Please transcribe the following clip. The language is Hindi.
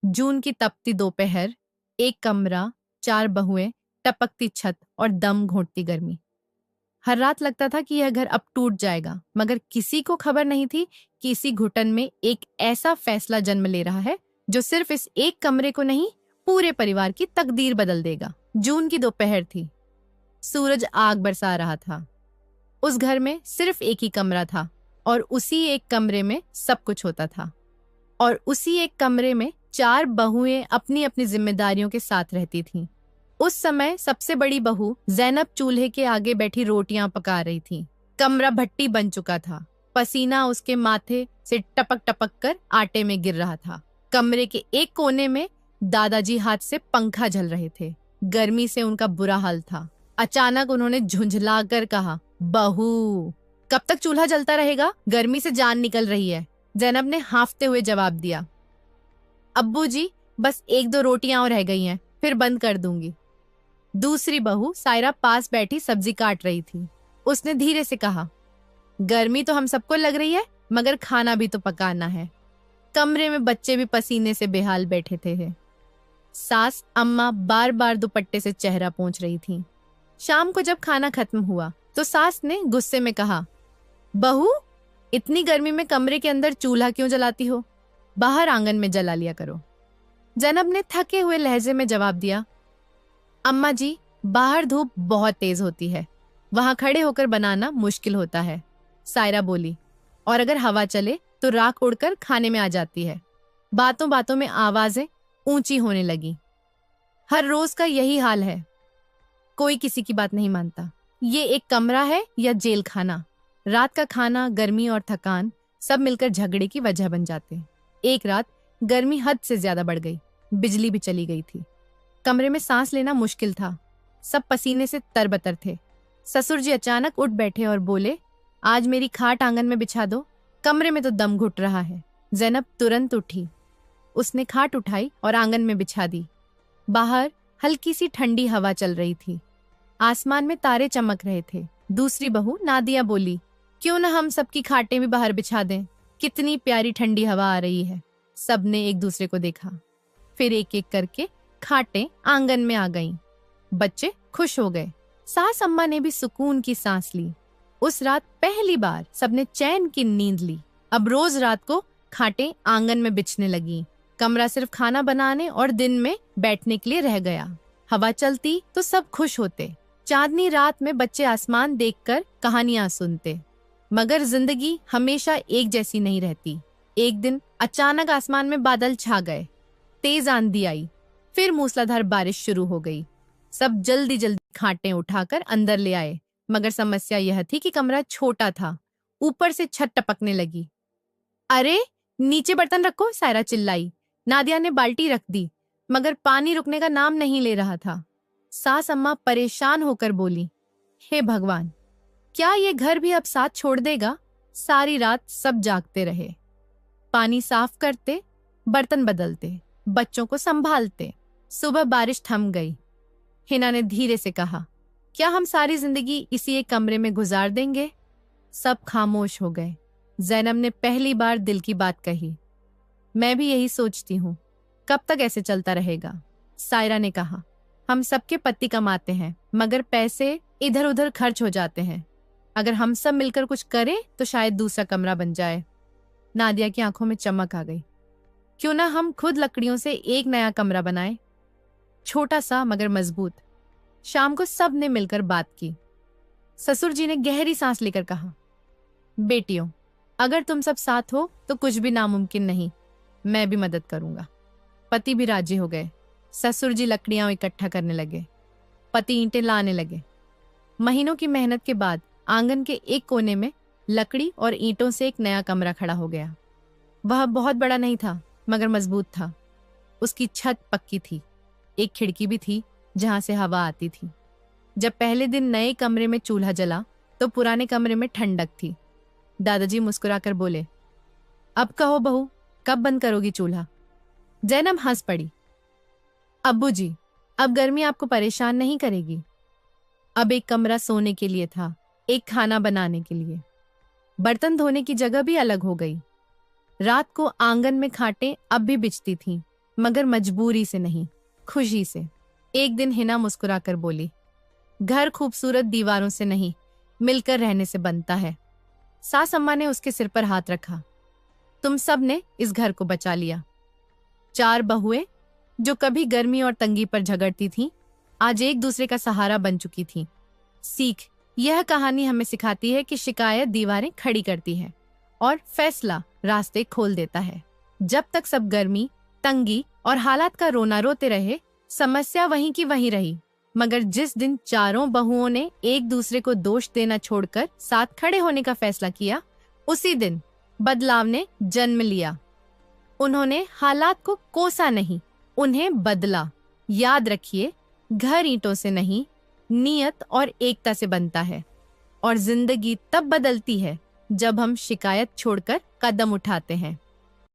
जून की तपती दोपहर, एक कमरा, 4 बहुएं, टपकती छत और दम घोंटती गर्मी। हर रात लगता था कि यह घर अब टूट जाएगा, मगर किसी को खबर नहीं थी कि इसी घुटन में एक ऐसा फैसला जन्म ले रहा है जो सिर्फ इस एक कमरे को नहीं, पूरे परिवार की तकदीर बदल देगा। जून की दोपहर थी। सूरज आग बरसा रहा था। उस घर में सिर्फ एक ही कमरा था और उसी एक कमरे में सब कुछ होता था। और उसी एक कमरे में 4 बहुएं अपनी अपनी जिम्मेदारियों के साथ रहती थीं। उस समय सबसे बड़ी बहू जैनब चूल्हे के आगे बैठी रोटियां पका रही थी। कमरा भट्टी बन चुका था। पसीना उसके माथे से टपक टपक कर आटे में गिर रहा था। कमरे के एक कोने में दादाजी हाथ से पंखा झल रहे थे। गर्मी से उनका बुरा हाल था। अचानक उन्होंने झुंझला कर कहा, बहू, कब तक चूल्हा जलता रहेगा? गर्मी से जान निकल रही है। जैनब ने हांफते हुए जवाब दिया, अब्बू जी, बस 1-2 रोटियां और रह गई हैं, फिर बंद कर दूंगी। दूसरी बहू सायरा पास बैठी सब्जी काट रही थी। उसने धीरे से कहा, गर्मी तो हम सबको लग रही है, मगर खाना भी तो पकाना है। कमरे में बच्चे भी पसीने से बेहाल बैठे थे। सास अम्मा बार बार दुपट्टे से चेहरा पोंछ रही थी। शाम को जब खाना खत्म हुआ तो सास ने गुस्से में कहा, बहू, इतनी गर्मी में कमरे के अंदर चूल्हा क्यों जलाती हो? बाहर आंगन में जला लिया करो। जैनब ने थके हुए लहजे में जवाब दिया, अम्मा जी, बाहर धूप बहुत तेज होती है, वहां खड़े होकर बनाना मुश्किल होता है। सायरा बोली, और अगर हवा चले तो राख उड़कर खाने में आ जाती है। बातों बातों में आवाजें ऊंची होने लगी। हर रोज का यही हाल है। कोई किसी की बात नहीं मानता। ये एक कमरा है या जेल खाना? रात का खाना, गर्मी और थकान सब मिलकर झगड़े की वजह बन जाते। एक रात गर्मी हद से ज्यादा बढ़ गई। बिजली भी चली गई थी। कमरे में सांस लेना मुश्किल था। सब पसीने से तरबतर थे। ससुर जी अचानक उठ बैठे और बोले, आज मेरी खाट आंगन में बिछा दो, कमरे में तो दम घुट रहा है। जैनब तुरंत उठी। उसने खाट उठाई और आंगन में बिछा दी। बाहर हल्की सी ठंडी हवा चल रही थी। आसमान में तारे चमक रहे थे। दूसरी बहू नादिया बोली, क्यों न हम सबकी खाटें भी बाहर बिछा दें? कितनी प्यारी ठंडी हवा आ रही है। सबने एक दूसरे को देखा। फिर एक एक करके खाटें आंगन में आ गईं। बच्चे खुश हो गए। सास अम्मा ने भी सुकून की सांस ली। उस रात पहली बार सबने चैन की नींद ली। अब रोज रात को खाटें आंगन में बिछने लगी। कमरा सिर्फ खाना बनाने और दिन में बैठने के लिए रह गया। हवा चलती तो सब खुश होते। चांदनी रात में बच्चे आसमान देखकर कहानियां सुनते। मगर जिंदगी हमेशा एक जैसी नहीं रहती। एक दिन अचानक आसमान में बादल छा गए। तेज आंधी आई। फिर मूसलाधार बारिश शुरू हो गई। सब जल्दी जल्दी खाटें उठाकर अंदर ले आए। मगर समस्या यह थी कि कमरा छोटा था। ऊपर से छत टपकने लगी। अरे, नीचे बर्तन रखो, सायरा चिल्लाई। नादिया ने बाल्टी रख दी, मगर पानी रुकने का नाम नहीं ले रहा था। सास अम्मा परेशान होकर बोली, हे भगवान, क्या ये घर भी अब साथ छोड़ देगा? सारी रात सब जागते रहे। पानी साफ करते, बर्तन बदलते, बच्चों को संभालते। सुबह बारिश थम गई। हिना ने धीरे से कहा, क्या हम सारी जिंदगी इसी एक कमरे में गुजार देंगे? सब खामोश हो गए। जैनब ने पहली बार दिल की बात कही, मैं भी यही सोचती हूँ, कब तक ऐसे चलता रहेगा? सायरा ने कहा, हम सबके पति कमाते हैं, मगर पैसे इधर उधर खर्च हो जाते हैं। अगर हम सब मिलकर कुछ करें तो शायद दूसरा कमरा बन जाए। नादिया की आंखों में चमक आ गई। क्यों ना हम खुद लकड़ियों से एक नया कमरा बनाएं, छोटा सा मगर मजबूत। शाम को सब ने मिलकर बात की। ससुर जी ने गहरी सांस लेकर कहा, बेटियों, अगर तुम सब साथ हो तो कुछ भी नामुमकिन नहीं। मैं भी मदद करूंगा। पति भी राजी हो गए। ससुर जी लकड़ियां इकट्ठा करने लगे। पति ईंटें लाने लगे। महीनों की मेहनत के बाद आंगन के एक कोने में लकड़ी और ईंटों से एक नया कमरा खड़ा हो गया। वह बहुत बड़ा नहीं था, मगर मजबूत था। उसकी छत पक्की थी। एक खिड़की भी थी जहां से हवा आती थी। जब पहले दिन नए कमरे में चूल्हा जला तो पुराने कमरे में ठंडक थी। दादाजी मुस्कुराकर बोले, अब कहो बहू, कब बंद करोगी चूल्हा? जैनब हंस पड़ी। अब्बू जी, अब गर्मी आपको परेशान नहीं करेगी। अब एक कमरा सोने के लिए था, एक खाना बनाने के लिए। बर्तन धोने की जगह भी अलग हो गई। रात को आंगन में खाटें अब भी बिछती थीं, मगर मजबूरी से नहीं, खुशी से। एक दिन हिना मुस्कुराकर बोली, घर खूबसूरत दीवारों से नहीं, मिलकर रहने से बनता है। सास अम्मा ने उसके सिर पर हाथ रखा। तुम सब ने इस घर को बचा लिया। 4 बहुएं जो कभी गर्मी और तंगी पर झगड़ती थीं, आज एक दूसरे का सहारा बन चुकी थीं। सीख, यह कहानी हमें सिखाती है कि शिकायत दीवारें खड़ी करती है और फैसला रास्ते खोल देता है। जब तक सब गर्मी, तंगी और हालात का रोना रोते रहे, समस्या वहीं की वहीं रही। मगर जिस दिन चारों बहुओं ने एक दूसरे को दोष देना छोड़कर साथ खड़े होने का फैसला किया, उसी दिन बदलाव ने जन्म लिया। उन्होंने हालात को कोसा नहीं, उन्हें बदला। याद रखिए, घर ईंटों से नहीं, नियत और एकता से बनता है। और जिंदगी तब बदलती है जब हम शिकायत छोड़कर कदम उठाते हैं।